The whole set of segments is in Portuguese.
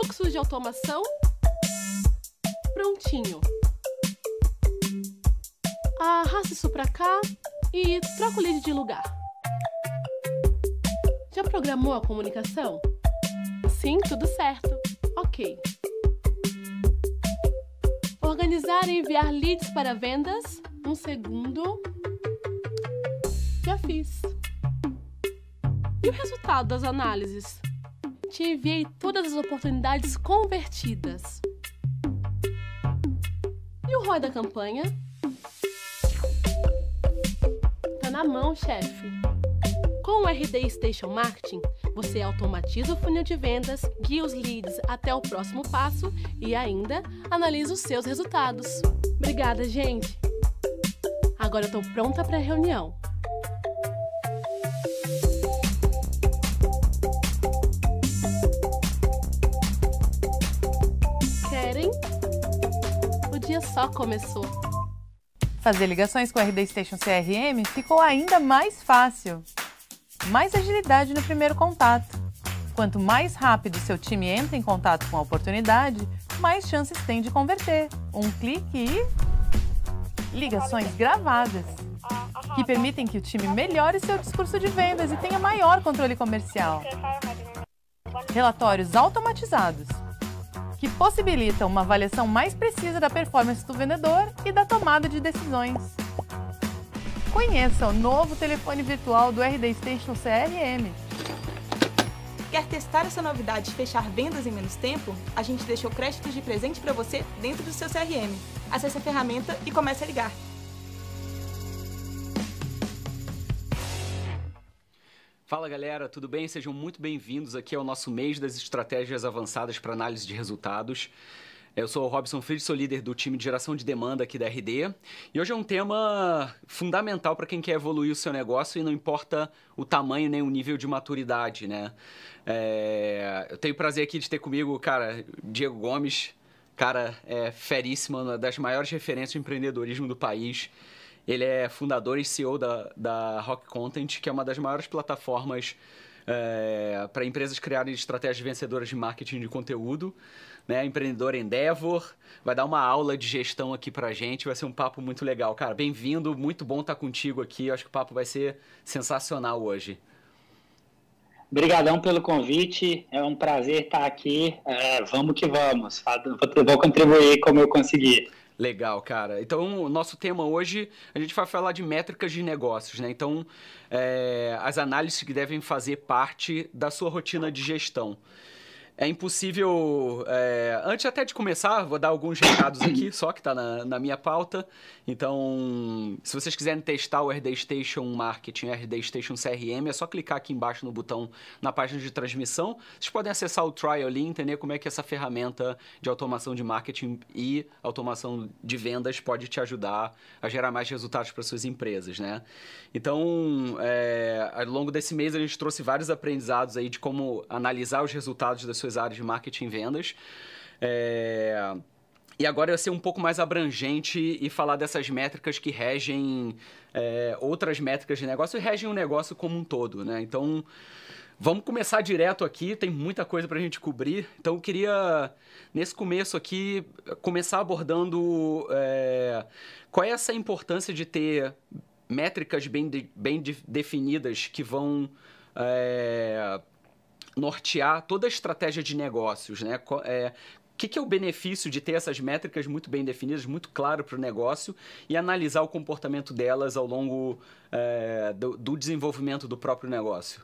fluxos de automação, prontinho. Arrasta isso pra cá e troca o lead de lugar. Já programou a comunicação? Sim, tudo certo. Ok. Organizar e enviar leads para vendas. Um segundo. Já fiz. E o resultado das análises? Te enviei todas as oportunidades convertidas. E o ROI da campanha? Tá na mão, chefe. Com o RD Station Marketing, você automatiza o funil de vendas, guia os leads até o próximo passo e ainda analisa os seus resultados. Obrigada, gente! Agora eu tô pronta para a reunião. Querem? O dia só começou. Fazer ligações com o RD Station CRM ficou ainda mais fácil. Mais agilidade no primeiro contato. Quanto mais rápido seu time entra em contato com a oportunidade, mais chances tem de converter. Um clique e... ligações gravadas, que permitem que o time melhore seu discurso de vendas e tenha maior controle comercial. Relatórios automatizados, que possibilitam uma avaliação mais precisa da performance do vendedor e da tomada de decisões. Conheça o novo telefone virtual do RD Station CRM. Quer testar essa novidade e fechar vendas em menos tempo? A gente deixou créditos de presente para você dentro do seu CRM. Acesse a ferramenta e comece a ligar. Fala galera, tudo bem? Sejam muito bem-vindos aqui ao nosso mês das estratégias avançadas para análise de resultados. Eu sou o Robson Fried, sou líder do time de geração de demanda aqui da RD. E hoje é um tema fundamental para quem quer evoluir o seu negócio e não importa o tamanho nem o nível de maturidade, né? Eu tenho o prazer aqui de ter comigo, cara, Diego Gomes, cara, feríssimo, uma das maiores referências de empreendedorismo do país. Ele é fundador e CEO da Rock Content, que é uma das maiores plataformas para empresas criarem estratégias vencedoras de marketing de conteúdo, né? Empreendedor Endeavor, vai dar uma aula de gestão aqui pra gente, vai ser um papo muito legal. Cara, bem-vindo, muito bom estar contigo aqui, eu acho que o papo vai ser sensacional hoje. Obrigadão pelo convite, é um prazer estar aqui, vamos que vamos, vou contribuir como eu conseguir. Legal, cara. Então, o nosso tema hoje, a gente vai falar de métricas de negócios, né? Então, as análises que devem fazer parte da sua rotina de gestão. É impossível... antes até de começar, vou dar alguns recados aqui, só que está na minha pauta. Então, se vocês quiserem testar o RD Station Marketing, RD Station CRM, é só clicar aqui embaixo no botão na página de transmissão. Vocês podem acessar o trial ali, entender como é que essa ferramenta de automação de marketing e automação de vendas pode te ajudar a gerar mais resultados para suas empresas, né? Então, ao longo desse mês, a gente trouxe vários aprendizados aí de como analisar os resultados das suas áreas de marketing e vendas. E agora eu ser um pouco mais abrangente e falar dessas métricas que regem outras métricas de negócio e regem o negócio como um todo, né? Então, vamos começar direto aqui, tem muita coisa para a gente cobrir. Então, eu queria, nesse começo aqui, começar abordando qual é essa importância de ter métricas bem definidas que vão nortear toda a estratégia de negócios, né? O que é o benefício de ter essas métricas muito bem definidas, muito claro para o negócio e analisar o comportamento delas ao longo do desenvolvimento do próprio negócio?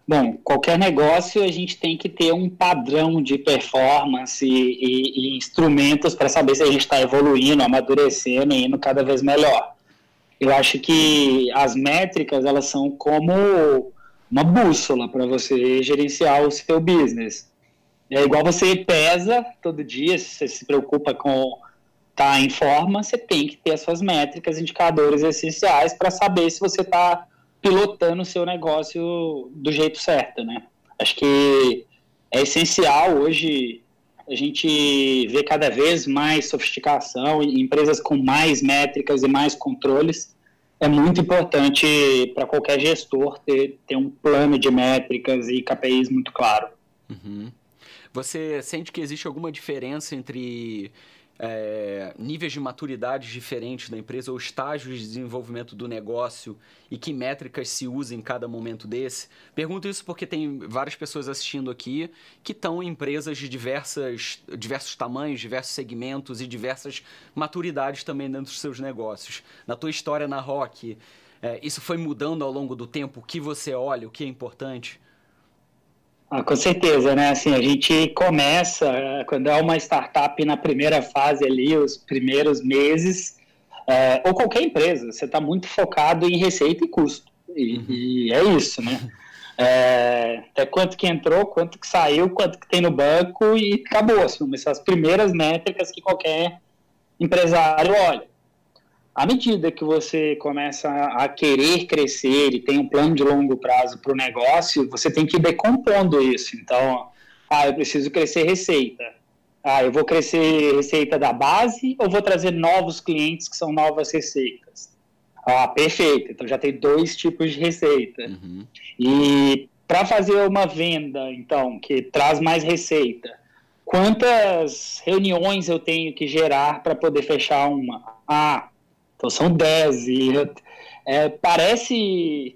Bom, qualquer negócio a gente tem que ter um padrão de performance e instrumentos para saber se a gente está evoluindo, amadurecendo e indo cada vez melhor. Eu acho que as métricas, elas são como uma bússola para você gerenciar o seu business. É igual você pesa todo dia, se você se preocupa com estar em forma, você tem que ter as suas métricas, indicadores essenciais para saber se você está pilotando o seu negócio do jeito certo, né? Acho que é essencial hoje a gente ver cada vez mais sofisticação e empresas com mais métricas e mais controles. É muito importante para qualquer gestor ter um plano de métricas e KPIs muito claro. Uhum. você sente que existe alguma diferença entre níveis de maturidade diferentes da empresa ou estágios de desenvolvimento do negócio e que métricas se usam em cada momento desse? Pergunto isso porque tem várias pessoas assistindo aqui que estão em empresas de diversos tamanhos, diversos segmentos e diversas maturidades também dentro dos seus negócios. Na tua história na Rock, isso foi mudando ao longo do tempo? O que você olha, o que é importante? Com certeza, né? Assim, a gente começa, quando é uma startup na primeira fase ali, os primeiros meses, ou qualquer empresa, você está muito focado em receita e custo. E é isso, né? Até quanto que entrou, quanto que saiu, quanto que tem no banco e acabou. Assim, são as primeiras métricas que qualquer empresário olha. À medida que você começa a querer crescer e tem um plano de longo prazo para o negócio, você tem que ir decompondo isso. Então, eu preciso crescer receita. Eu vou crescer receita da base ou vou trazer novos clientes que são novas receitas? Perfeito. Então, já tem 2 tipos de receita. Uhum. E para fazer uma venda, então, que traz mais receita, quantas reuniões eu tenho que gerar para poder fechar uma? Então são 10, e parece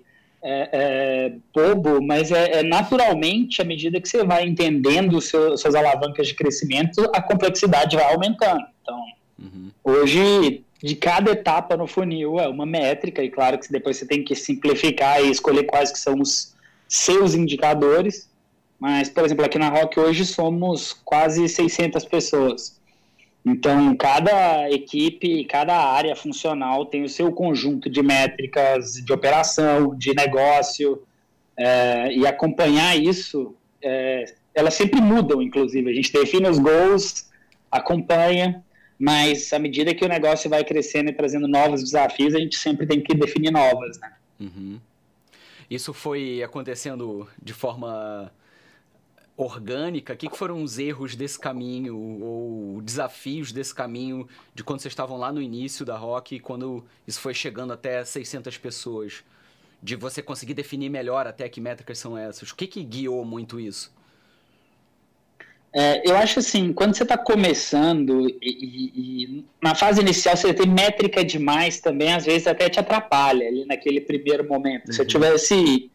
bobo, mas naturalmente, à medida que você vai entendendo suas alavancas de crescimento, a complexidade vai aumentando. Então, hoje, de cada etapa no funil é uma métrica, e claro que depois você tem que simplificar e escolher quais que são os seus indicadores, mas, por exemplo, aqui na Rock hoje somos quase 600 pessoas. Então, cada equipe, cada área funcional tem o seu conjunto de métricas de operação, de negócio, e acompanhar isso, elas sempre mudam, inclusive. A gente define os goals, acompanha, mas à medida que o negócio vai crescendo e trazendo novos desafios, a gente sempre tem que definir novas, né? Uhum. Isso foi acontecendo de forma orgânica? O que foram os erros desse caminho ou desafios desse caminho de quando vocês estavam lá no início da Rock e quando isso foi chegando até 600 pessoas? De você conseguir definir melhor até que métricas são essas? O que guiou muito isso? Eu acho assim, quando você está começando e na fase inicial você tem métrica demais também, às vezes até te atrapalha ali naquele primeiro momento. Uhum. Se eu tivesse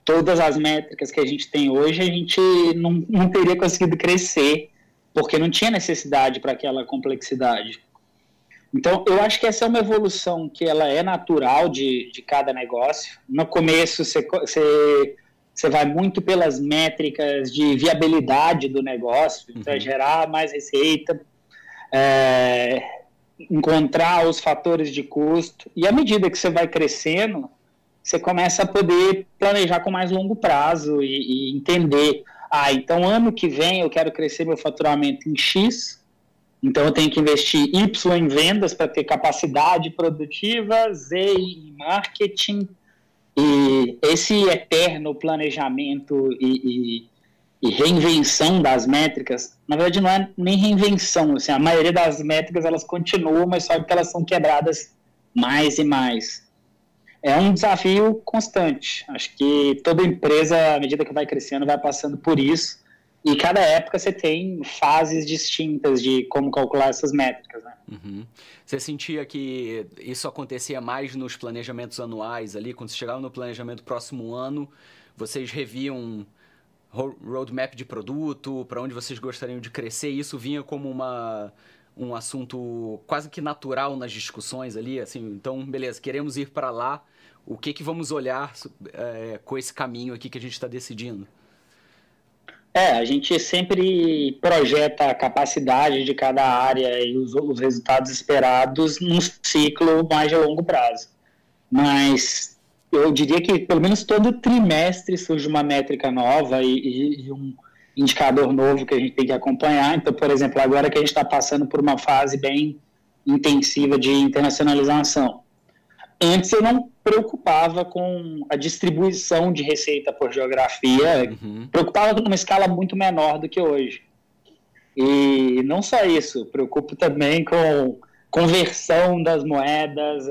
todas as métricas que a gente tem hoje, a gente não teria conseguido crescer, porque não tinha necessidade para aquela complexidade. Então, eu acho que essa é uma evolução que ela é natural de cada negócio. No começo, você vai muito pelas métricas de viabilidade do negócio, então gerar mais receita, encontrar os fatores de custo, e à medida que você vai crescendo, você começa a poder planejar com mais longo prazo e entender, então ano que vem eu quero crescer meu faturamento em X, então eu tenho que investir Y em vendas para ter capacidade produtiva, Z em marketing, e esse eterno planejamento e reinvenção das métricas, na verdade não é nem reinvenção, assim, a maioria das métricas elas continuam, mas só que elas são quebradas mais e mais. É um desafio constante. Acho que toda empresa, à medida que vai crescendo, vai passando por isso. E cada época você tem fases distintas de como calcular essas métricas, né? Uhum. Você sentia que isso acontecia mais nos planejamentos anuais ali? Quando você chegava no planejamento próximo ano, vocês reviam roadmap de produto, para onde vocês gostariam de crescer? Isso vinha como um assunto quase que natural nas discussões ali, assim, então, beleza, queremos ir para lá, o que vamos olhar com esse caminho aqui que a gente está decidindo? A gente sempre projeta a capacidade de cada área e os resultados esperados num ciclo mais de longo prazo, mas eu diria que pelo menos todo trimestre surge uma métrica nova e um indicador novo que a gente tem que acompanhar. Então, por exemplo, agora que a gente está passando por uma fase bem intensiva de internacionalização. Antes eu não preocupava com a distribuição de receita por geografia, preocupava numa escala muito menor do que hoje. E não só isso, preocupo também com conversão das moedas,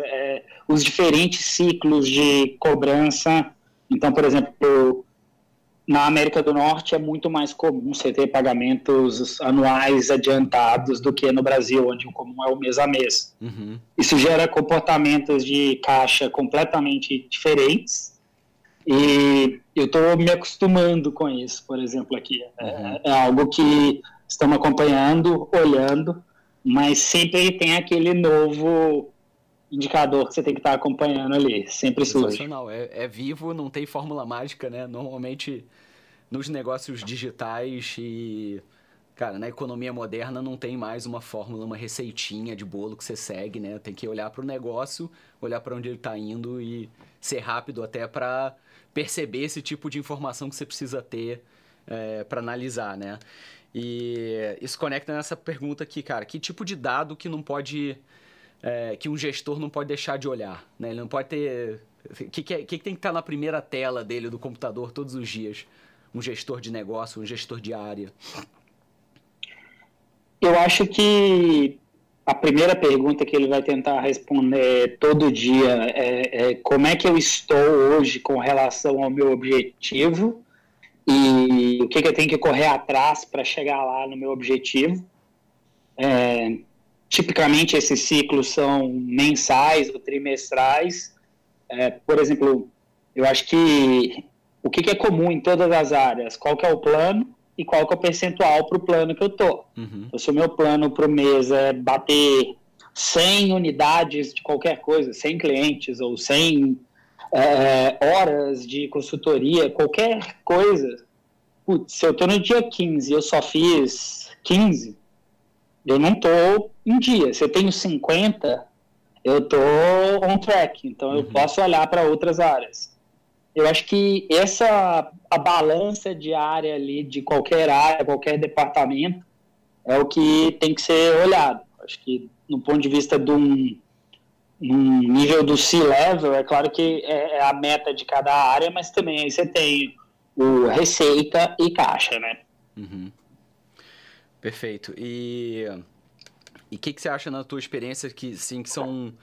os diferentes ciclos de cobrança. Então, por exemplo, na América do Norte é muito mais comum você ter pagamentos anuais adiantados do que no Brasil, onde o comum é o mês a mês. Uhum. Isso gera comportamentos de caixa completamente diferentes e eu estou me acostumando com isso, por exemplo, aqui. É algo que estamos acompanhando, olhando, mas sempre tem aquele novo indicador que você tem que estar acompanhando ali, sempre surge. Sensacional, é vivo, não tem fórmula mágica, né? Normalmente nos negócios digitais e, cara, na economia moderna não tem mais uma fórmula, uma receitinha de bolo que você segue, né? Tem que olhar para o negócio, olhar para onde ele está indo e ser rápido até para perceber esse tipo de informação que você precisa ter para analisar, né? E isso conecta nessa pergunta aqui, cara, que tipo de dado que não pode... que um gestor não pode deixar de olhar, né? Ele não pode ter... O que tem que estar na primeira tela dele, do computador, todos os dias? Um gestor de negócio, um gestor de área? Eu acho que a primeira pergunta que ele vai tentar responder todo dia é como é que eu estou hoje com relação ao meu objetivo e o que eu tenho que correr atrás para chegar lá no meu objetivo. Tipicamente, esses ciclos são mensais ou trimestrais. Por exemplo, eu acho que o que é comum em todas as áreas? Qual que é o plano e qual que é o percentual para o plano que eu estou? Então, se o meu plano para o mês é bater 100 unidades de qualquer coisa, 100 clientes ou 100 horas de consultoria, qualquer coisa, putz, se eu estou no dia 15 e eu só fiz 15, eu não estou em dia. Se eu tenho 50, eu estou on track. Então, eu posso olhar para outras áreas. Eu acho que a balança diária ali de qualquer área, qualquer departamento, é o que tem que ser olhado. Acho que, no ponto de vista de um nível do C-level, é claro que é a meta de cada área, mas também aí você tem o receita e caixa, né? Perfeito. E o que você acha na tua experiência que são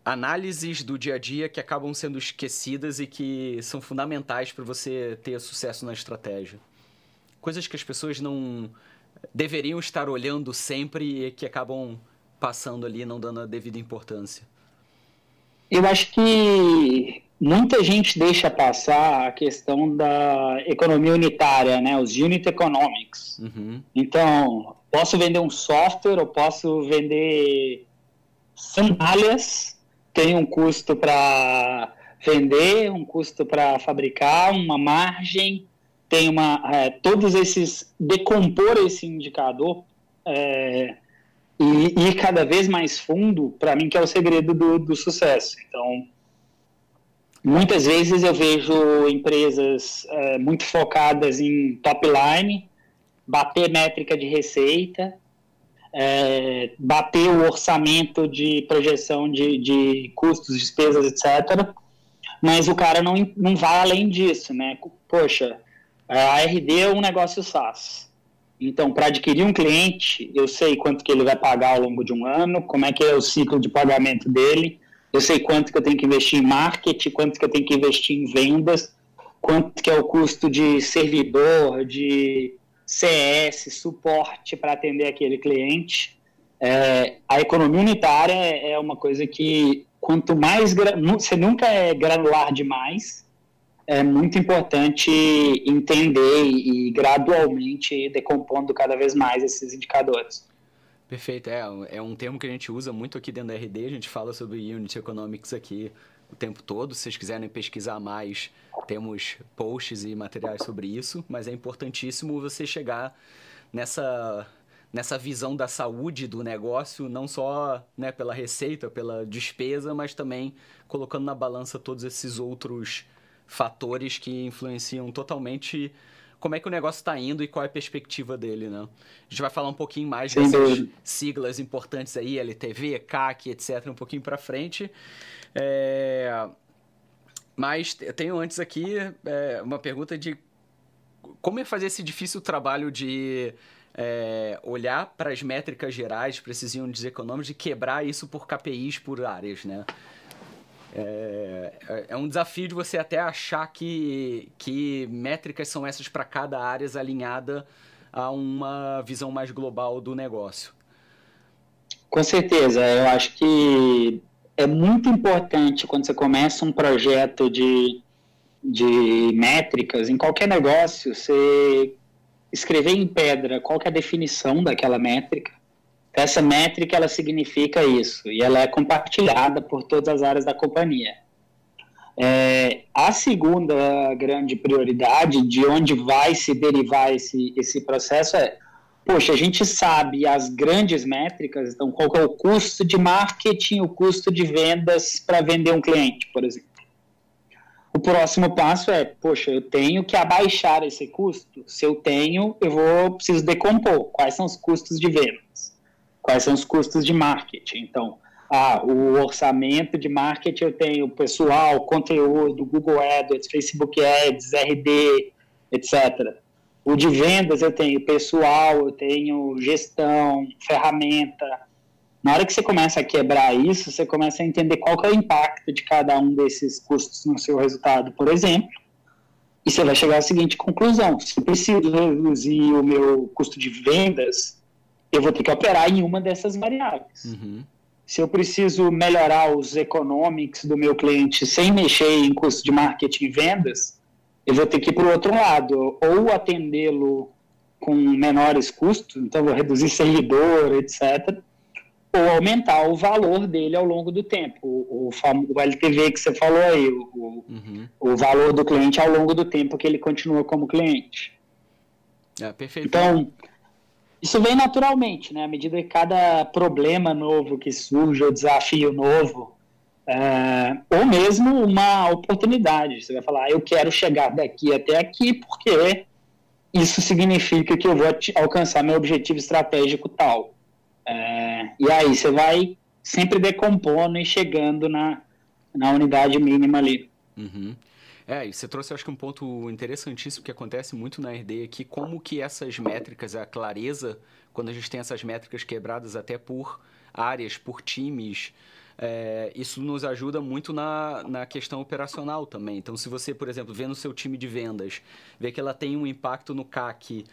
análises do dia a dia que acabam sendo esquecidas e que são fundamentais para você ter sucesso na estratégia? Coisas que as pessoas não deveriam estar olhando sempre e que acabam passando ali e não dando a devida importância. Eu acho que muita gente deixa passar a questão da economia unitária, né? Os unit economics. Então, posso vender um software, eu posso vender sandálias, tem um custo para vender, um custo para fabricar, uma margem, tem todos esses, decompor esse indicador e ir cada vez mais fundo, para mim que é o segredo do sucesso. Então, muitas vezes eu vejo empresas muito focadas em top line, bater métrica de receita, bater o orçamento de projeção de custos, despesas, etc. Mas o cara não vai além disso, né? Poxa, a RD é um negócio SaaS. Então, para adquirir um cliente, eu sei quanto que ele vai pagar ao longo de um ano, como é que é o ciclo de pagamento dele, eu sei quanto que eu tenho que investir em marketing, quanto que eu tenho que investir em vendas, quanto que é o custo de servidor, de CS, suporte para atender aquele cliente. A economia unitária é uma coisa que, quanto mais... Você nunca é granular demais, é muito importante entender e gradualmente ir decompondo cada vez mais esses indicadores. Perfeito, é um termo que a gente usa muito aqui dentro da RD, a gente fala sobre Unit Economics aqui o tempo todo. Se vocês quiserem pesquisar mais, temos posts e materiais sobre isso, mas é importantíssimo você chegar nessa visão da saúde do negócio, não só, né, pela receita, pela despesa, mas também colocando na balança todos esses outros fatores que influenciam totalmente como é que o negócio está indo e qual é a perspectiva dele, né? A gente vai falar um pouquinho mais dessas siglas importantes aí, LTV, CAC, etc., um pouquinho para frente. Mas eu tenho antes aqui uma pergunta de como é fazer esse difícil trabalho de olhar para as métricas gerais, para esses units econômicos, e quebrar isso por KPIs, por áreas, né? É um desafio de você até achar que métricas são essas para cada área alinhada a uma visão mais global do negócio. Com certeza, eu acho que é muito importante quando você começa um projeto de métricas, em qualquer negócio, você escrever em pedra qual que é a definição daquela métrica. Essa métrica, ela significa isso, e ela é compartilhada por todas as áreas da companhia. A segunda grande prioridade, de onde vai se derivar esse processo, poxa, a gente sabe as grandes métricas, então qual que é o custo de marketing, o custo de vendas para vender um cliente, por exemplo. O próximo passo poxa, eu tenho que abaixar esse custo. Se eu tenho, preciso decompor. Quais são os custos de vendas? Quais são os custos de marketing? Então, o orçamento de marketing eu tenho pessoal, conteúdo, Google AdWords, Facebook Ads, RD, etc. O de vendas eu tenho pessoal, eu tenho gestão, ferramenta. Na hora que você começa a quebrar isso, você começa a entender qual que é o impacto de cada um desses custos no seu resultado, por exemplo, e você vai chegar à seguinte conclusão: se eu preciso reduzir o meu custo de vendas, eu vou ter que operar em uma dessas variáveis. Uhum. Se eu preciso melhorar os economics do meu cliente sem mexer em custo de marketing e vendas, eu vou ter que ir para o outro lado, ou atendê-lo com menores custos, então vou reduzir servidor, etc., ou aumentar o valor dele ao longo do tempo, o LTV que você falou aí, o valor do cliente ao longo do tempo que ele continua como cliente. Perfeito. Então, isso vem naturalmente, né? À medida que cada problema novo que surge, ou desafio novo, ou mesmo uma oportunidade, você vai falar, eu quero chegar daqui até aqui porque isso significa que eu vou alcançar meu objetivo estratégico tal. E aí você vai sempre decompondo e chegando na unidade mínima ali. Uhum. E você trouxe, acho que um ponto interessantíssimo que acontece muito na RD aqui, como que essas métricas, a clareza, quando a gente tem essas métricas quebradas até por áreas, por times, isso nos ajuda muito na questão operacional também. Então, se você, por exemplo, vê no seu time de vendas, vê que ela tem um impacto no CAC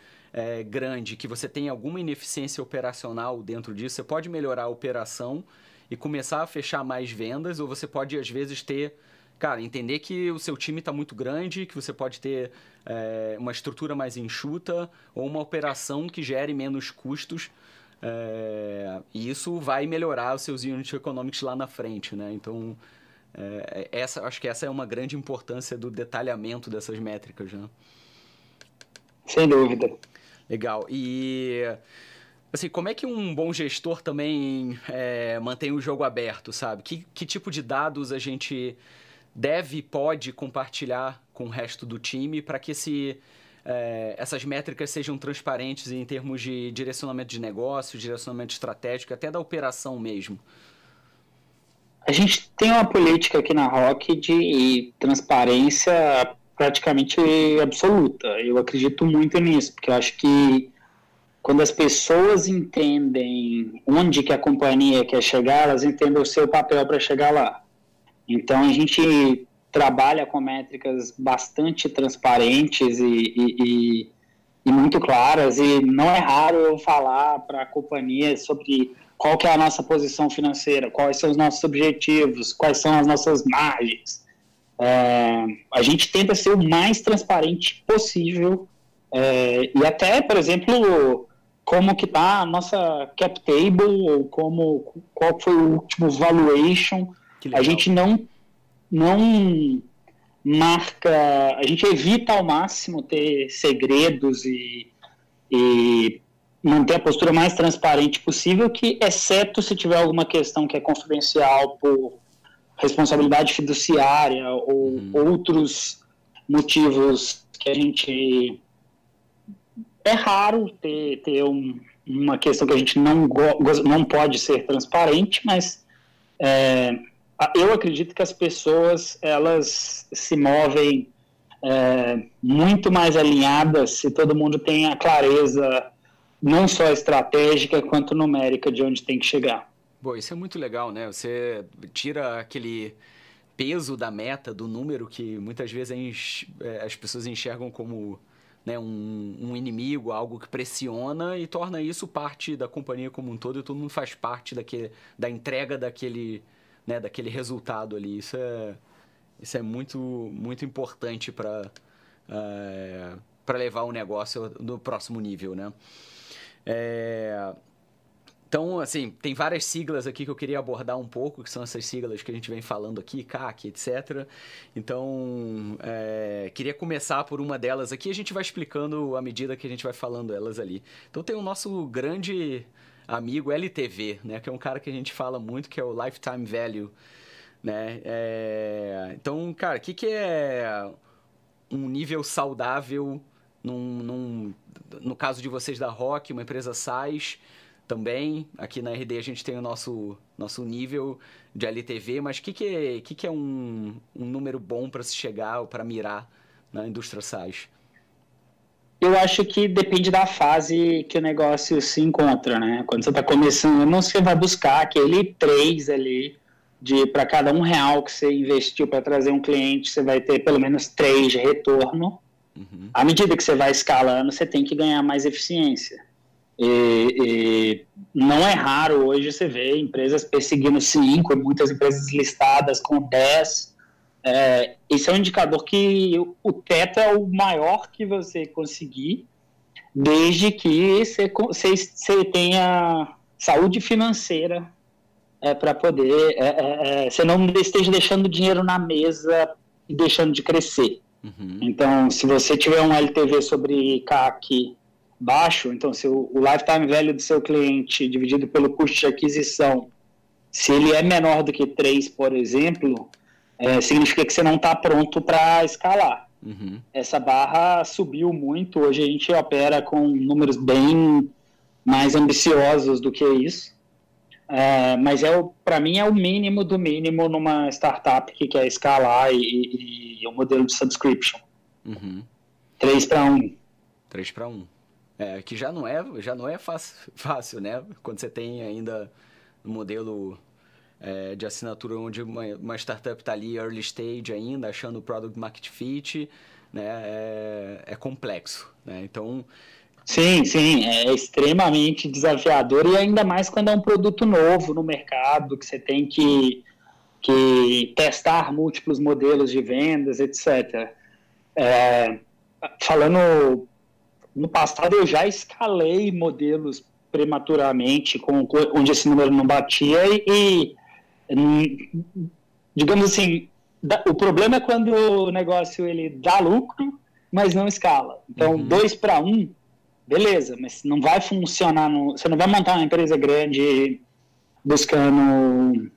grande, que você tem alguma ineficiência operacional dentro disso, você pode melhorar a operação e começar a fechar mais vendas, ou você pode, às vezes, entender que o seu time está muito grande, que você pode ter uma estrutura mais enxuta ou uma operação que gere menos custos, e isso vai melhorar os seus unit economics lá na frente, né? Então, acho que essa é uma grande importância do detalhamento dessas métricas, né? Sem dúvida. Legal. E, assim, como é que um bom gestor também mantém o jogo aberto, sabe? Que tipo de dados a gente pode compartilhar com o resto do time para que essas métricas sejam transparentes em termos de direcionamento de negócio, direcionamento estratégico, até da operação mesmo? A gente tem uma política aqui na Rock de transparência praticamente absoluta. Eu acredito muito nisso, porque eu acho que quando as pessoas entendem onde que a companhia quer chegar, elas entendem o seu papel para chegar lá. Então, a gente trabalha com métricas bastante transparentes e muito claras, e não é raro eu falar para a companhia sobre qual que é a nossa posição financeira, quais são os nossos objetivos, quais são as nossas margens. A gente tenta ser o mais transparente possível, e até, por exemplo, como que está a nossa cap table, qual foi o último valuation. A gente não marca, a gente evita ao máximo ter segredos e manter a postura mais transparente possível, que exceto se tiver alguma questão que é confidencial por responsabilidade fiduciária ou outros motivos que a gente... É raro ter uma questão que a gente não pode ser transparente, mas eu acredito que as pessoas, elas se movem muito mais alinhadas se todo mundo tem a clareza não só estratégica quanto numérica de onde tem que chegar. Bom, isso é muito legal, né? Você tira peso da meta, do número, que muitas vezes as pessoas enxergam como, né, um inimigo, algo que pressiona e torna isso parte da companhia como um todo, e todo mundo faz parte da entrega daquele resultado ali. Isso é muito, muito importante para levar o negócio no próximo nível, né? Então, assim, tem várias siglas aqui que eu queria abordar um pouco, que são essas siglas que a gente vem falando aqui, CAC, etc. Então, queria começar por uma delas aqui, a gente vai explicando à medida que a gente vai falando elas ali. Então, tem o nosso grande amigo LTV, né, que é um cara que a gente fala muito, que é o Lifetime Value, né? Então, cara, o que é um nível saudável no caso de vocês da Rock, uma empresa SaaS? Também, aqui na RD a gente tem o nosso nível de LTV, mas o que é um número bom para se chegar ou para mirar na indústria SaaS? Eu acho que depende da fase que o negócio se encontra, né? Quando você está começando, você vai buscar aquele 3 ali, para cada R$1 que você investiu para trazer um cliente, você vai ter pelo menos 3 de retorno. Uhum. À medida que você vai escalando, você tem que ganhar mais eficiência. E não é raro hoje você ver empresas perseguindo 5, muitas empresas listadas com 10. Esse é um indicador que o teto é o maior que você conseguir, desde que você tenha saúde financeira para poder, você não esteja deixando dinheiro na mesa e deixando de crescer. Uhum. Então, se você tiver um LTV sobre CAC baixo, então se o lifetime value do seu cliente dividido pelo custo de aquisição, se ele é menor do que 3, por exemplo, significa que você não está pronto para escalar. Uhum. Essa barra subiu muito, hoje a gente opera com números bem mais ambiciosos do que isso, mas para mim é o mínimo do mínimo numa startup que quer escalar e um modelo de subscription. Uhum. 3:1. 3:1. Que já não é fácil, né? Quando você tem ainda um modelo de assinatura onde uma startup está ali early stage ainda, achando o product market fit, né? É complexo, né? Então... Sim, é extremamente desafiador, e ainda mais quando é um produto novo no mercado, que você tem que testar múltiplos modelos de vendas, etc. Falando... No passado, eu já escalei modelos prematuramente, onde esse número não batia, e digamos assim, o problema é quando o negócio ele dá lucro, mas não escala. Então, 2:1, beleza, mas não vai funcionar, você não vai montar uma empresa grande buscando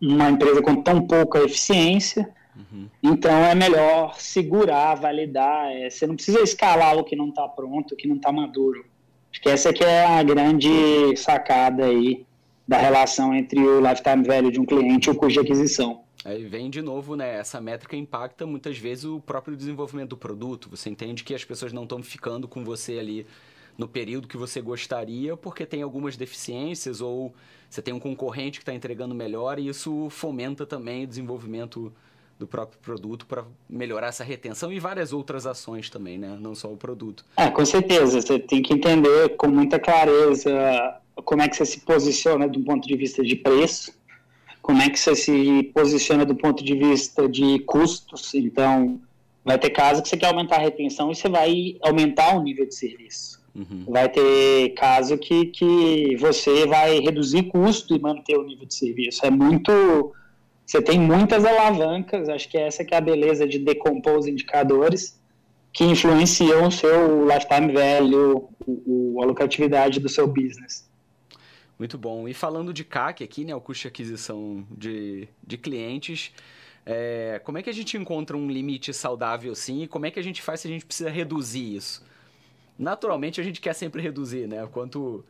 uma empresa com tão pouca eficiência. Uhum. Então é melhor segurar, validar. Você não precisa escalar o que não está pronto, o que não está maduro. Acho que essa que é a grande sacada aí da relação entre o lifetime value de um cliente e o custo de aquisição. Aí vem de novo, né? Essa métrica impacta muitas vezes o próprio desenvolvimento do produto. Você entende que as pessoas não estão ficando com você ali no período que você gostaria porque tem algumas deficiências, ou você tem um concorrente que está entregando melhor, e isso fomenta também o desenvolvimento do próprio produto para melhorar essa retenção e várias outras ações também, né? Não só o produto. Com certeza. Você tem que entender com muita clareza como é que você se posiciona do ponto de vista de preço, como é que você se posiciona do ponto de vista de custos. Então, vai ter caso que você quer aumentar a retenção e você vai aumentar o nível de serviço. Uhum. Vai ter caso que você vai reduzir custo e manter o nível de serviço. Você tem muitas alavancas, acho que essa que é a beleza de decompor os indicadores que influenciam o seu lifetime value, a lucratividade do seu business. Muito bom. E falando de CAC aqui, né, o custo de aquisição de clientes, como é que a gente encontra um limite saudável assim, e como é que a gente faz se a gente precisa reduzir isso? Naturalmente a gente quer sempre reduzir, né? Quanto...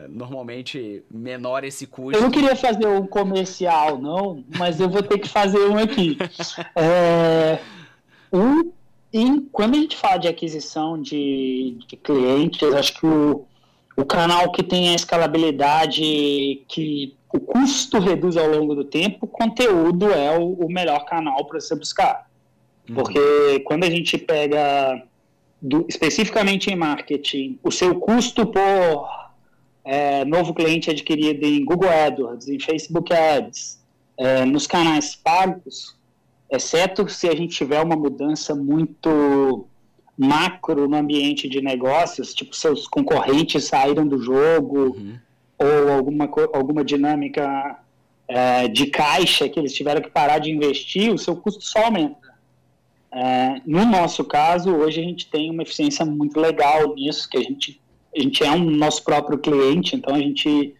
normalmente menor esse custo. Eu não queria fazer um comercial, não, mas eu vou ter que fazer um aqui. Quando a gente fala de aquisição de clientes, acho que o canal que tem a escalabilidade, que o custo reduz ao longo do tempo, o conteúdo é o melhor canal para você buscar. Porque quando a gente pega, especificamente em marketing, o seu custo por novo cliente adquirido em Google AdWords, em Facebook Ads, nos canais pagos, exceto se a gente tiver uma mudança muito macro no ambiente de negócios, tipo seus concorrentes saíram do jogo, ou alguma dinâmica de caixa que eles tiveram que parar de investir, o seu custo só aumenta. No nosso caso, hoje a gente tem uma eficiência muito legal nisso, que a gente é um nosso próprio cliente, então a gente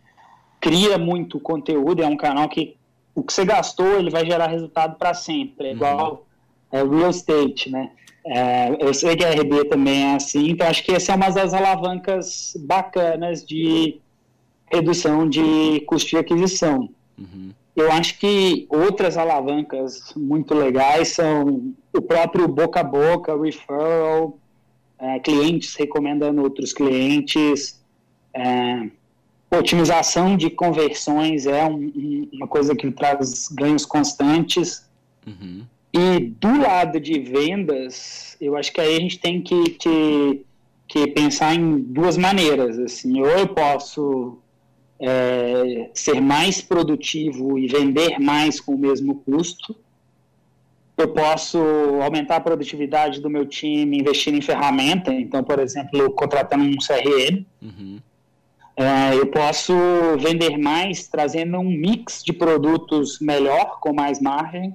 cria muito conteúdo, é um canal que o que você gastou, ele vai gerar resultado para sempre, é igual real estate, né? Eu sei que a RD também é assim, então acho que essa é uma das alavancas bacanas de redução de custo de aquisição. Eu acho que outras alavancas muito legais são o próprio boca a boca, referral, clientes recomendando outros clientes, otimização de conversões é uma coisa que traz ganhos constantes. E do lado de vendas, eu acho que aí a gente tem que pensar em duas maneiras. Assim, ou eu posso ser mais produtivo e vender mais com o mesmo custo. Eu posso aumentar a produtividade do meu time investindo em ferramenta, então, por exemplo, contratando um CRM. Eu posso vender mais trazendo um mix de produtos melhor, com mais margem,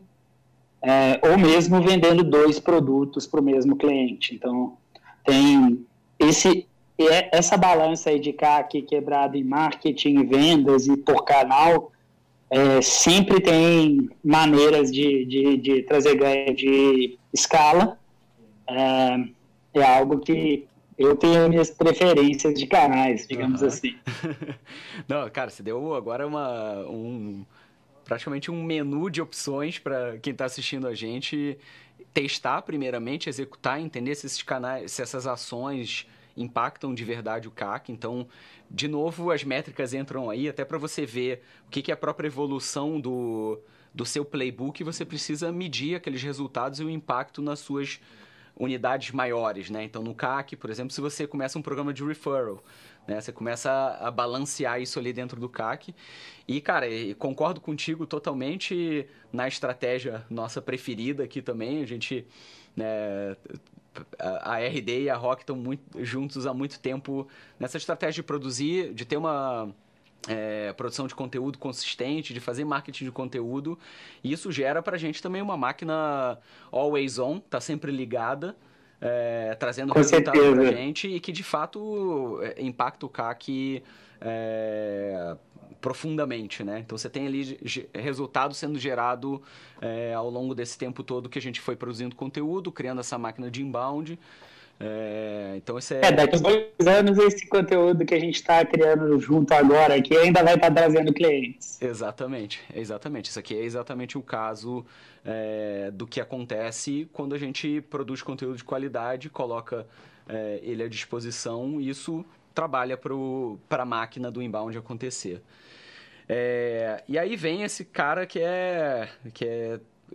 ou mesmo vendendo 2 produtos para o mesmo cliente. Então, tem essa balança aí de CAC quebrada em marketing, vendas e por canal, sempre tem maneiras de trazer ganho de escala. É algo que eu tenho minhas preferências de canais, digamos assim. Não, cara, você deu agora praticamente um menu de opções para quem está assistindo a gente testar primeiramente, executar, entender se esses canais, se essas ações impactam de verdade o CAC. Então, de novo, as métricas entram aí, até para você ver o que é a própria evolução do seu playbook, você precisa medir aqueles resultados e o impacto nas suas unidades maiores, né? Então, no CAC, por exemplo, se você começa um programa de referral, né? Você começa a balancear isso ali dentro do CAC. E, cara, concordo contigo totalmente na estratégia nossa preferida aqui também. A gente, né, a RD e a Rock estão muito juntos há muito tempo nessa estratégia de produzir, de ter uma produção de conteúdo consistente, de fazer marketing de conteúdo, e isso gera pra gente também uma máquina always on, tá sempre ligada, trazendo resultado pra gente, e que de fato impacta o CAC profundamente, né? Então você tem ali resultado sendo gerado ao longo desse tempo todo que a gente foi produzindo conteúdo, criando essa máquina de inbound. Então esse daqui a 2 anos esse conteúdo que a gente está criando junto agora aqui ainda vai estar trazendo clientes. Exatamente. Isso aqui é exatamente o caso do que acontece quando a gente produz conteúdo de qualidade, coloca ele à disposição, e isso trabalha para a máquina do inbound acontecer. E aí vem esse cara que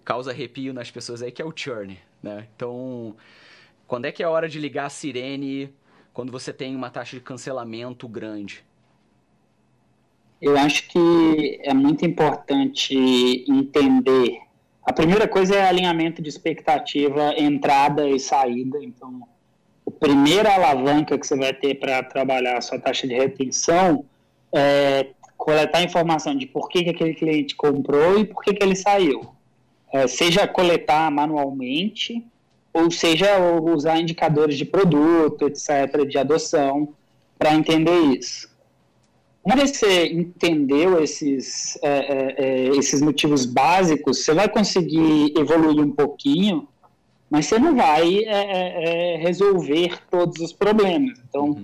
causa arrepio nas pessoas aí, que é o churn, né? Então, quando é que é a hora de ligar a sirene quando você tem uma taxa de cancelamento grande? Eu acho que é muito importante entender. A primeira coisa é alinhamento de expectativa, entrada e saída. Então, a primeira alavanca que você vai ter para trabalhar a sua taxa de retenção é coletar informação de por que aquele cliente comprou e por que ele saiu. Seja coletar manualmente, ou seja, usar indicadores de produto, etc., de adoção, para entender isso. Uma vez que você entendeu esses motivos básicos, você vai conseguir evoluir um pouquinho, mas você não vai resolver todos os problemas. Então,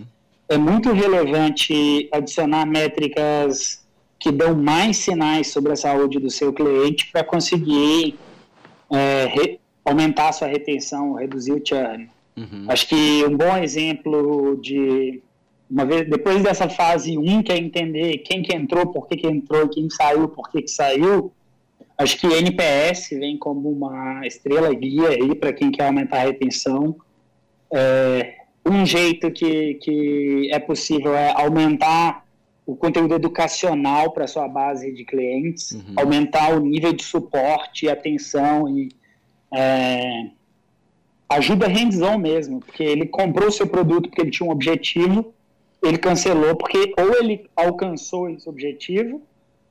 é muito relevante adicionar métricas que dão mais sinais sobre a saúde do seu cliente para conseguir aumentar a sua retenção, reduzir o churn. Acho que um bom exemplo de depois dessa fase 1, que é entender quem que entrou, por que entrou, quem saiu, por que saiu, acho que NPS vem como uma estrela guia aí para quem quer aumentar a retenção. Um jeito que é possível é aumentar o conteúdo educacional para a sua base de clientes, aumentar o nível de suporte e atenção e ajuda hands-on mesmo, porque ele comprou o seu produto porque ele tinha um objetivo, ele cancelou porque ou ele alcançou esse objetivo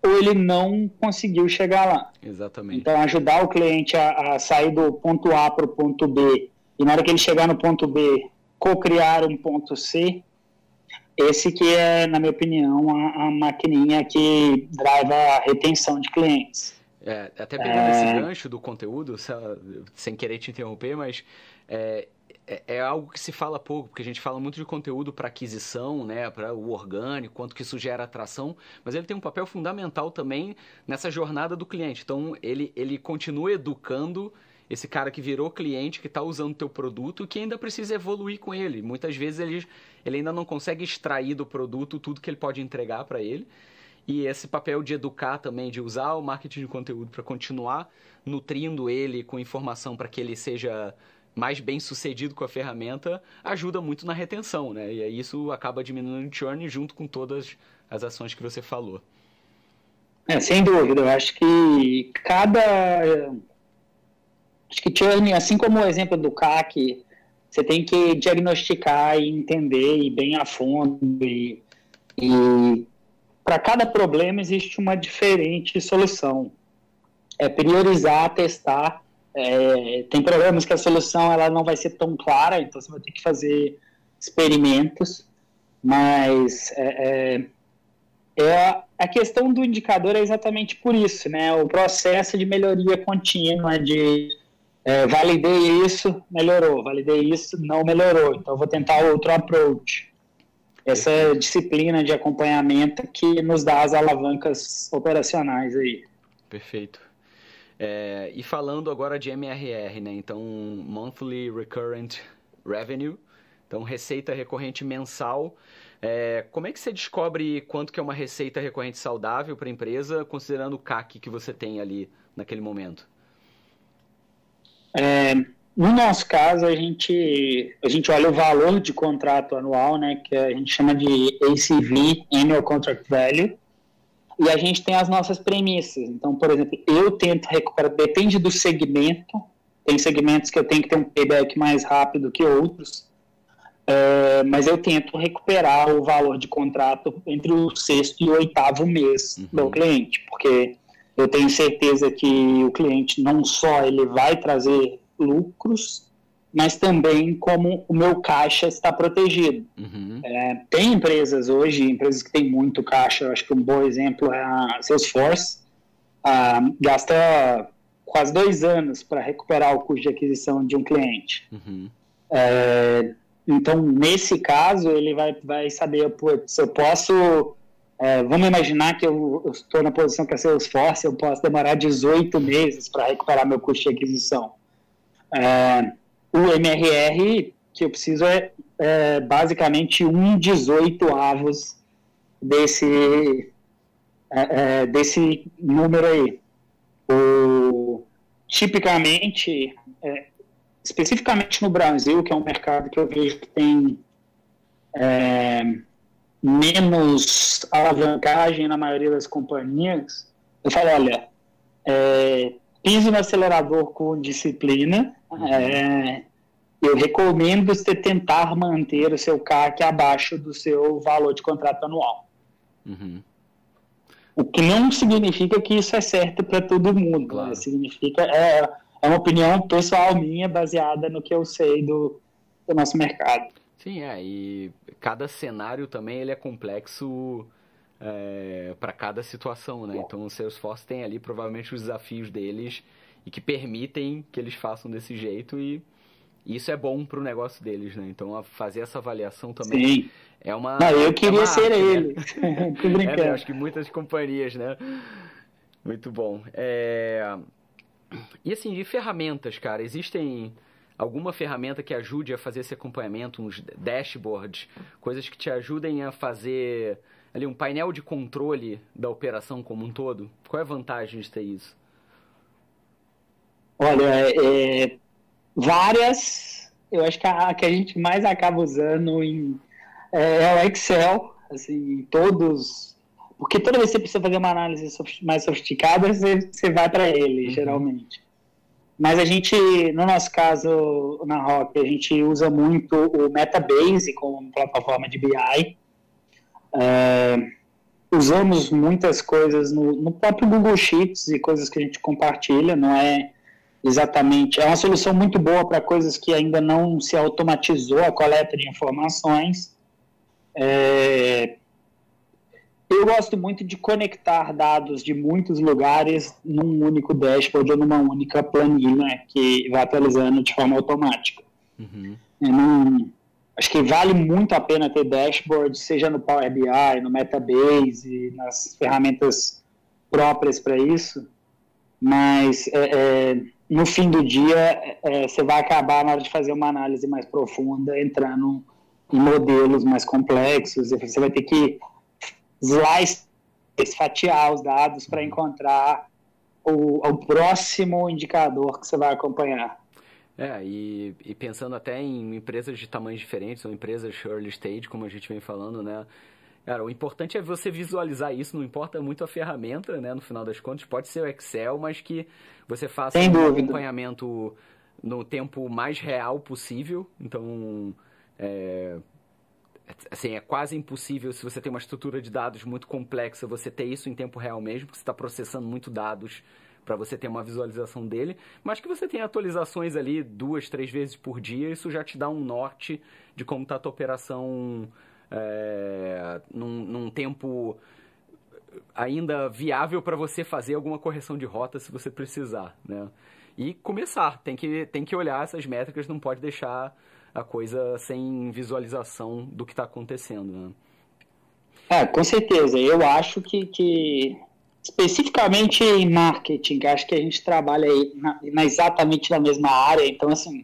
ou ele não conseguiu chegar lá. Exatamente. Então, ajudar o cliente a sair do ponto A para o ponto B e na hora que ele chegar no ponto B, co-criar um ponto C, esse que é, na minha opinião, a maquininha que drive a retenção de clientes. Até pegando esse gancho do conteúdo, sem querer te interromper, mas é algo que se fala pouco, porque a gente fala muito de conteúdo para aquisição, né, para o orgânico, quanto que isso gera atração, mas ele tem um papel fundamental também nessa jornada do cliente. Então, ele continua educando esse cara que virou cliente, que está usando o teu produto e que ainda precisa evoluir com ele. Muitas vezes ele ainda não consegue extrair do produto tudo que ele pode entregar para ele. E esse papel de educar também, de usar o marketing de conteúdo para continuar nutrindo ele com informação para que ele seja mais bem sucedido com a ferramenta, ajuda muito na retenção, né? E aí isso acaba diminuindo o churn junto com todas as ações que você falou. Sem dúvida, eu acho que churn, assim como o exemplo do CAC, você tem que diagnosticar e entender e bem a fundo e para cada problema existe uma diferente solução. Priorizar, testar. Tem problemas que a solução ela não vai ser tão clara, então você vai ter que fazer experimentos, mas a questão do indicador é exatamente por isso, né? O processo de melhoria contínua, de validei isso, melhorou, validei isso, não melhorou, então eu vou tentar outro approach. Essa disciplina de acompanhamento que nos dá as alavancas operacionais aí. Perfeito. E falando agora de MRR, né? Então, Monthly Recurrent Revenue, então receita recorrente mensal. Como é que você descobre quanto que é uma receita recorrente saudável para a empresa, considerando o CAC que você tem ali naquele momento? No nosso caso, a gente olha o valor de contrato anual, né, que a gente chama de ACV, Annual Contract Value, e a gente tem as nossas premissas. Então, por exemplo, eu tento recuperar, depende do segmento, tem segmentos que eu tenho que ter um payback mais rápido que outros, mas eu tento recuperar o valor de contrato entre o 6º e o 8º mês do cliente, porque eu tenho certeza que o cliente não só ele vai trazer lucros, mas também como o meu caixa está protegido. Tem empresas hoje, empresas que têm muito caixa, eu acho que um bom exemplo é a Salesforce, gasta quase 2 anos para recuperar o custo de aquisição de um cliente. Então, nesse caso, ele vai saber, se eu posso... vamos imaginar que eu estou na posição que a Salesforce, eu posso demorar 18 meses para recuperar meu custo de aquisição. O MRR que eu preciso é basicamente 1/18 desse número aí. Tipicamente, especificamente no Brasil, que é um mercado que eu vejo que tem menos alavancagem na maioria das companhias, eu falo, olha, pise no acelerador com disciplina, eu recomendo você tentar manter o seu CAC abaixo do seu valor de contrato anual. O que não significa que isso é certo para todo mundo. Claro. Né? Significa, é uma opinião pessoal minha, baseada no que eu sei do nosso mercado. Sim, e cada cenário também ele é complexo para cada situação, né? Então o Salesforce tem ali provavelmente os desafios deles e que permitem que eles façam desse jeito e isso é bom para o negócio deles, né? Então fazer essa avaliação também Sim. é uma... Não, eu queria ser arte, ele. Né? Tô brincando. Né? Acho que muitas companhias, né? Muito bom. E assim, de ferramentas, cara, existem alguma ferramenta que ajude a fazer esse acompanhamento, uns dashboards, coisas que te ajudem a fazer ali um painel de controle da operação como um todo? Qual é a vantagem de ter isso? Olha, várias. Eu acho que a que a gente mais acaba usando é o Excel, assim, todos. Porque toda vez que você precisa fazer uma análise mais sofisticada, você vai para ele, geralmente. Mas a gente, no nosso caso, na Rock, a gente usa muito o Metabase como plataforma de BI. Usamos muitas coisas no próprio Google Sheets e coisas que a gente compartilha, não é exatamente... É uma solução muito boa para coisas que ainda não se automatizou a coleta de informações. Eu gosto muito de conectar dados de muitos lugares num único dashboard ou numa única planilha que vai atualizando de forma automática. Acho que vale muito a pena ter dashboard, seja no Power BI, no Metabase, nas ferramentas próprias para isso, mas no fim do dia você vai acabar, na hora de fazer uma análise mais profunda, entrando em modelos mais complexos, e você vai ter que fatiar os dados para encontrar o próximo indicador que você vai acompanhar. E pensando até em empresas de tamanhos diferentes, ou empresas early stage, como a gente vem falando, né? Cara, o importante é você visualizar isso, não importa muito a ferramenta, né? No final das contas, pode ser o Excel, mas que você faça um acompanhamento no tempo mais real possível. Então, assim, é quase impossível, se você tem uma estrutura de dados muito complexa, você ter isso em tempo real mesmo, porque você está processando muito dados para você ter uma visualização dele, mas que você tem atualizações ali 2, 3 vezes por dia, isso já te dá um norte de como está a tua operação num tempo ainda viável para você fazer alguma correção de rota se você precisar, né? E começar, tem que olhar essas métricas, não pode deixar a coisa sem visualização do que está acontecendo, né? Com certeza. Eu acho que especificamente em marketing, acho que a gente trabalha aí exatamente na mesma área. Então, assim,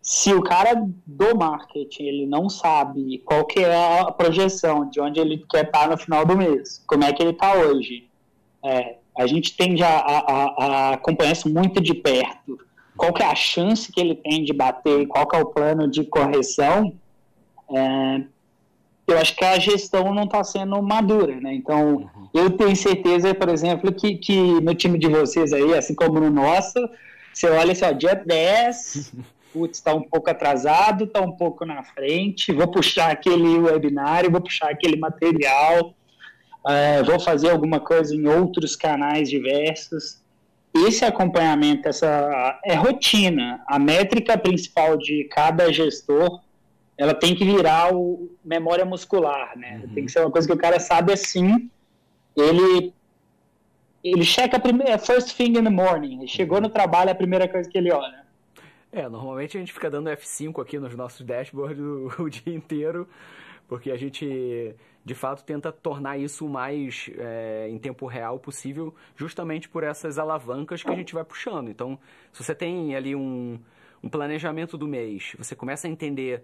se o cara do marketing ele não sabe qual que é a projeção de onde ele quer estar no final do mês, como é que ele está hoje, a gente tende a acompanhar isso muito de perto. Qual que é a chance que ele tem de bater, qual que é o plano de correção, eu acho que a gestão não está sendo madura, né? Então, eu tenho certeza, por exemplo, que no time de vocês aí, assim como no nosso, você olha assim, dia 10, putz, está um pouco atrasado, está um pouco na frente, vou puxar aquele webinário, vou puxar aquele material, vou fazer alguma coisa em outros canais diversos. Esse acompanhamento, essa rotina. A métrica principal de cada gestor, ela tem que virar memória muscular, né? Tem que ser uma coisa que o cara sabe assim. Ele checa first thing in the morning. Ele chegou no trabalho, é a primeira coisa que ele olha. Normalmente a gente fica dando F5 aqui nos nossos dashboards o dia inteiro, porque a gente, de fato, tenta tornar isso o mais em tempo real possível, justamente por essas alavancas que a gente vai puxando. Então, se você tem ali um planejamento do mês, você começa a entender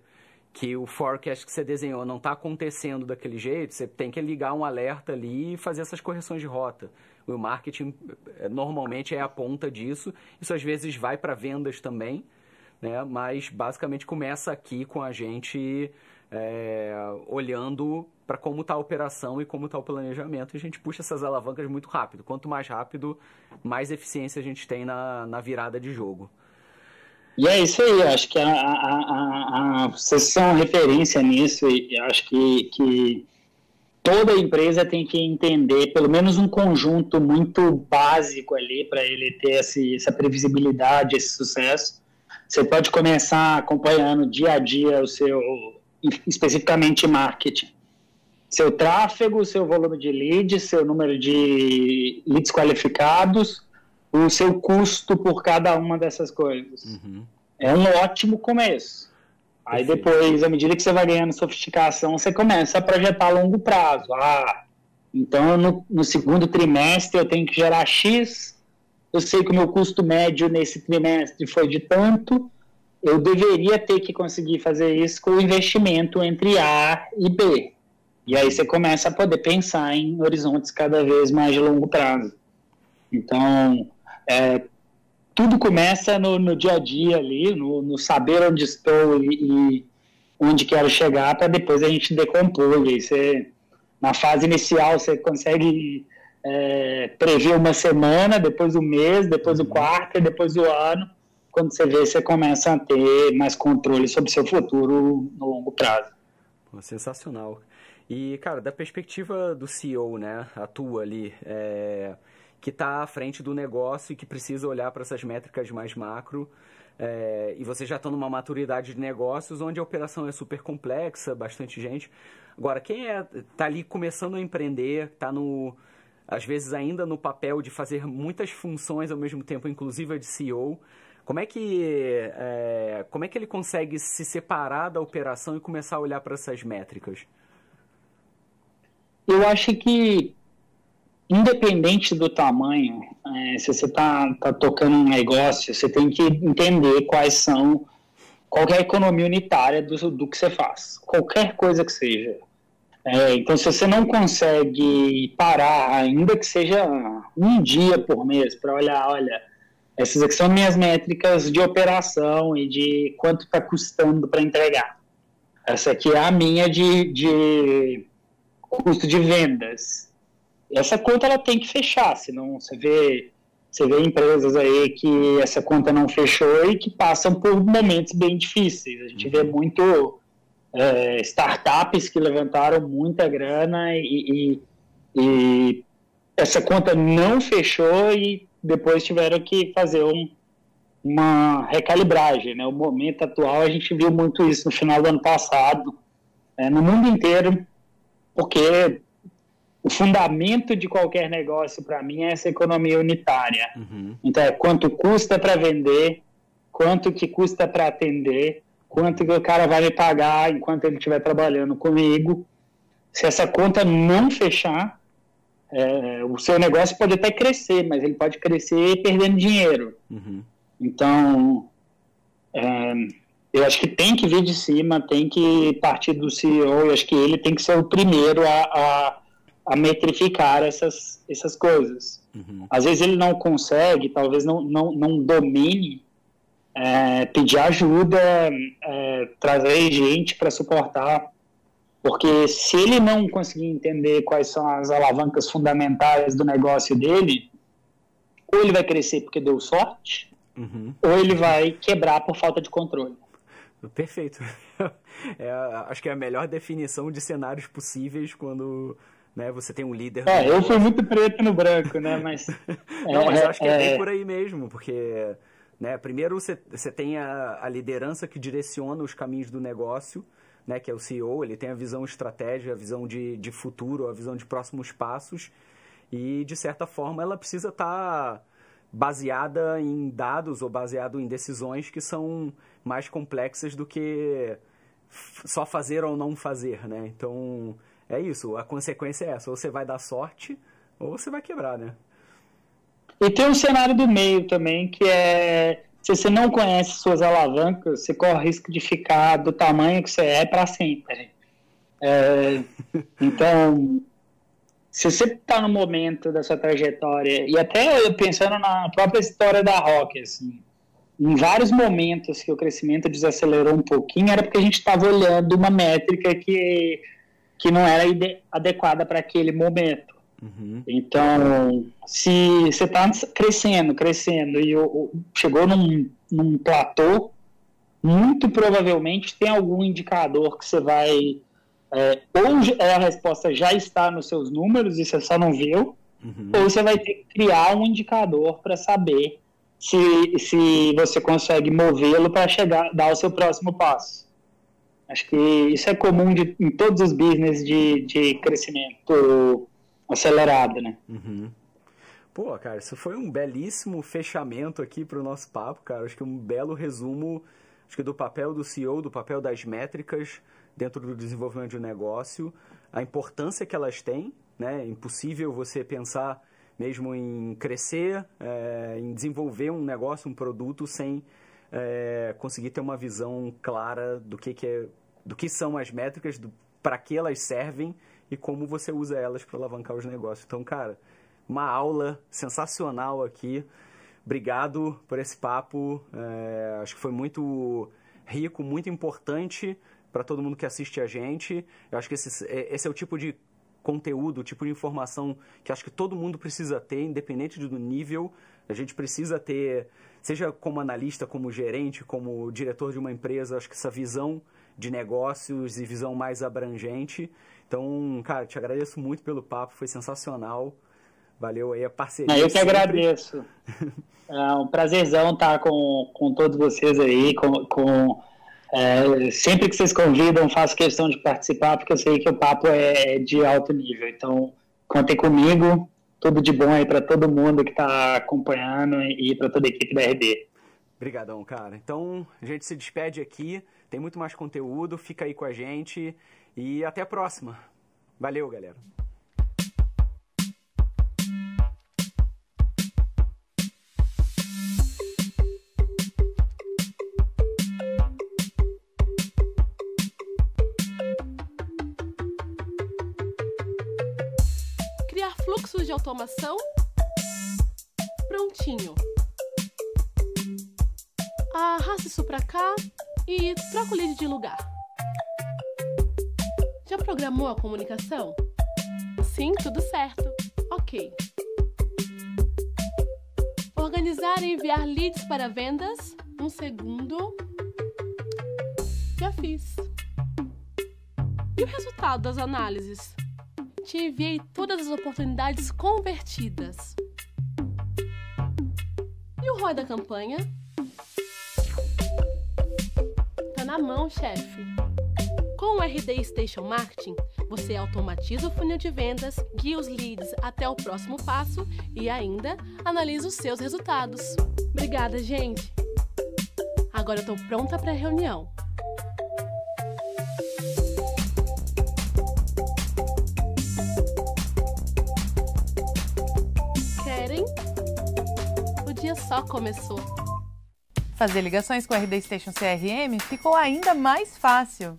que o forecast que você desenhou não está acontecendo daquele jeito, você tem que ligar um alerta ali e fazer essas correções de rota. O marketing normalmente é a ponta disso, isso às vezes vai para vendas também, né? Mas basicamente começa aqui com a gente olhando para como está a operação e como está o planejamento, e a gente puxa essas alavancas muito rápido. Quanto mais rápido, mais eficiência a gente tem na virada de jogo. E é isso aí, acho que vocês são referência nisso, e acho que toda empresa tem que entender pelo menos um conjunto muito básico ali para ele ter essa previsibilidade, esse sucesso. Você pode começar acompanhando dia a dia especificamente marketing. Seu tráfego, seu volume de leads, seu número de leads qualificados, o seu custo por cada uma dessas coisas. É um ótimo começo. Aí depois, à medida que você vai ganhando sofisticação, você começa a projetar a longo prazo. Então no segundo trimestre eu tenho que gerar X, eu sei que o meu custo médio nesse trimestre foi de tanto, eu deveria ter que conseguir fazer isso com o investimento entre A e B. E aí você começa a poder pensar em horizontes cada vez mais de longo prazo. Então, tudo começa no dia a dia ali, no saber onde estou e onde quero chegar, para depois a gente decompor. E aí na fase inicial você consegue prever uma semana, depois o mês, depois o quarto e depois o ano. Quando você vê, você começa a ter mais controle sobre o seu futuro no longo prazo. Sensacional. E, cara, da perspectiva do CEO, né, a tua ali, que está à frente do negócio e que precisa olhar para essas métricas mais macro, e você já está numa maturidade de negócios onde a operação é super complexa, bastante gente. Agora, quem está ali começando a empreender, está às vezes ainda no papel de fazer muitas funções ao mesmo tempo, inclusive a de CEO, como é que ele consegue se separar da operação e começar a olhar para essas métricas? Eu acho que, independente do tamanho, se você está tocando um negócio, você tem que entender qual é a economia unitária do que você faz, qualquer coisa que seja. Então, se você não consegue parar, ainda que seja um dia por mês, para olha, essas aqui são minhas métricas de operação e de quanto está custando para entregar. Essa aqui é a minha de custo de vendas. Essa conta ela tem que fechar, senão você vê empresas aí que essa conta não fechou e que passam por momentos bem difíceis. A gente vê muito startups que levantaram muita grana e essa conta não fechou e depois tiveram que fazer uma recalibragem, né? O momento atual, a gente viu muito isso no final do ano passado, no mundo inteiro, porque o fundamento de qualquer negócio, para mim, é essa economia unitária. Uhum. Então, quanto custa para vender, quanto que custa para atender, quanto que o cara vai me pagar enquanto ele estiver trabalhando comigo. Se essa conta não fechar, o seu negócio pode até crescer, mas ele pode crescer perdendo dinheiro. Uhum. Então, eu acho que tem que vir de cima, tem que partir do CEO, eu acho que ele tem que ser o primeiro a metrificar essas coisas. Uhum. Às vezes ele não consegue, talvez não domine, pedir ajuda, trazer gente para suportar, porque se ele não conseguir entender quais são as alavancas fundamentais do negócio dele, ou ele vai crescer porque deu sorte, uhum, ou ele vai quebrar por falta de controle. Perfeito. Acho que é a melhor definição de cenários possíveis quando, né, você tem um líder... eu fui muito preto no branco, né? Mas... Não, mas eu acho que é bem por aí mesmo, porque, né, primeiro você tem a liderança que direciona os caminhos do negócio, né, que é o CEO, ele tem a visão estratégica, a visão de futuro, a visão de próximos passos, e, de certa forma, ela precisa estar baseada em dados ou baseado em decisões que são mais complexas do que só fazer ou não fazer, né? Então, é isso, a consequência é essa, ou você vai dar sorte ou você vai quebrar, né? E tem um cenário do meio também, que se você não conhece suas alavancas, você corre o risco de ficar do tamanho que você é para sempre. Então, se você está no momento da sua trajetória, e até pensando na própria história da Rock, assim, em vários momentos que o crescimento desacelerou um pouquinho, era porque a gente estava olhando uma métrica que não era adequada para aquele momento. Uhum. Então, se você está crescendo e chegou num platô, muito provavelmente tem algum indicador que você vai... ou a resposta já está nos seus números e você só não viu, uhum, ou você vai ter que criar um indicador para saber se você consegue movê-lo para dar o seu próximo passo. Acho que isso é comum em todos os business de crescimento acelerado, né? Uhum. Pô, cara, isso foi um belíssimo fechamento aqui para o nosso papo, cara. Acho que um belo resumo, acho que do papel do CEO, do papel das métricas dentro do desenvolvimento de um negócio, a importância que elas têm, né? É impossível você pensar mesmo em crescer, em desenvolver um negócio, um produto sem conseguir ter uma visão clara do que são as métricas, para que elas servem e como você usa elas para alavancar os negócios. Então, cara, uma aula sensacional aqui. Obrigado por esse papo. Acho que foi muito rico, muito importante para todo mundo que assiste a gente. Eu acho que esse é o tipo de conteúdo, o tipo de informação que acho que todo mundo precisa ter, independente do nível. A gente precisa ter, seja como analista, como gerente, como diretor de uma empresa, acho que essa visão de negócios e visão mais abrangente. Então, cara, te agradeço muito pelo papo, foi sensacional. Valeu aí a parceria. Eu que agradeço. É um prazerzão estar com todos vocês aí. Sempre que vocês convidam, faço questão de participar, porque eu sei que o papo é de alto nível. Então, contem comigo. Tudo de bom aí para todo mundo que está acompanhando e para toda a equipe da RD. Obrigadão, cara. Então, a gente se despede aqui. Tem muito mais conteúdo. Fica aí com a gente. E até a próxima. Valeu, galera. Criar fluxos de automação? Prontinho. Arrasta isso pra cá e troca o lead de lugar. Já programou a comunicação? Sim, tudo certo. Ok. Organizar e enviar leads para vendas? Um segundo. Já fiz. E o resultado das análises? Te enviei todas as oportunidades convertidas. E o ROI da campanha? Tá na mão, chefe. Com o RD Station Marketing, você automatiza o funil de vendas, guia os leads até o próximo passo e ainda analisa os seus resultados. Obrigada, gente! Agora eu tô pronta para a reunião. Querem? O dia só começou. Fazer ligações com o RD Station CRM ficou ainda mais fácil.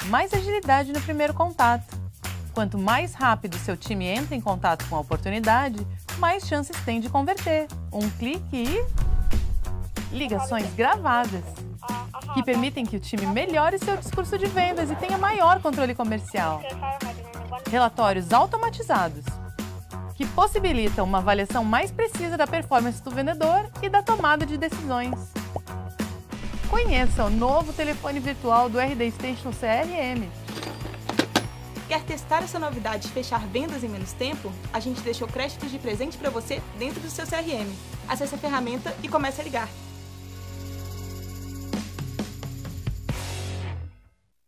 Mais agilidade no primeiro contato. Quanto mais rápido seu time entra em contato com a oportunidade, mais chances tem de converter. Um clique e ligações gravadas, que permitem que o time melhore seu discurso de vendas e tenha maior controle comercial. Relatórios automatizados, que possibilitam uma avaliação mais precisa da performance do vendedor e da tomada de decisões. Conheça o novo telefone virtual do RD Station CRM. Quer testar essa novidade e fechar vendas em menos tempo? A gente deixou créditos de presente para você dentro do seu CRM. Acesse a ferramenta e comece a ligar.